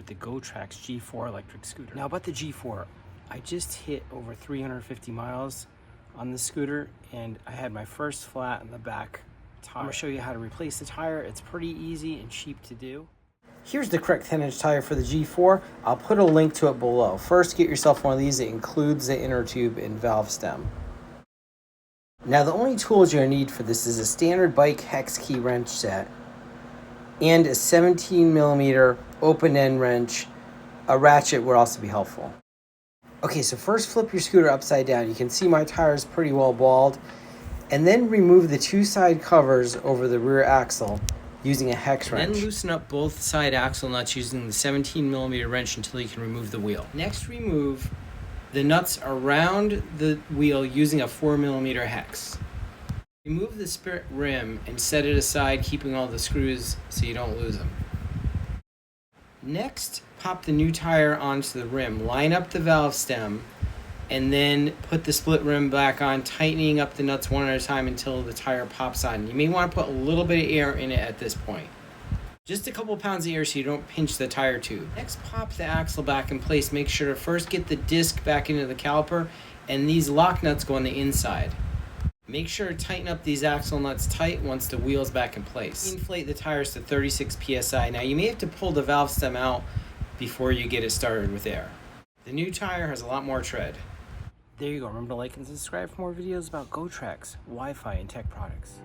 with the Gotrax G4 electric scooter. Now about the G4, I just hit over 350 miles on the scooter and I had my first flat in the back tire. I'm gonna show you how to replace the tire. It's pretty easy and cheap to do. Here's the correct 10-inch tire for the G4. I'll put a link to it below. First, get yourself one of these. It includes the inner tube and valve stem. Now the only tools you're gonna need for this is a standard bike hex key wrench set and a 17mm open end wrench. A ratchet would also be helpful. Okay, so first flip your scooter upside down. You can see my tire is pretty well balled. And then remove the two side covers over the rear axle using a hex wrench. Then loosen up both side axle nuts using the 17mm wrench until you can remove the wheel. Next, remove the nuts around the wheel using a 4mm hex. Remove the split rim and set it aside, keeping all the screws so you don't lose them. Next, pop the new tire onto the rim, line up the valve stem, and then put the split rim back on, tightening up the nuts one at a time until the tire pops on. You may want to put a little bit of air in it at this point. Just a couple pounds of air so you don't pinch the tire tube. Next, pop the axle back in place. Make sure to first get the disc back into the caliper, and these lock nuts go on the inside. Make sure to tighten up these axle nuts tight once the wheel's back in place. Inflate the tires to 36 psi. Now you may have to pull the valve stem out before you get it started with air. The new tire has a lot more tread. There you go. Remember to like and subscribe for more videos about Gotrax, Wi-Fi, and tech products.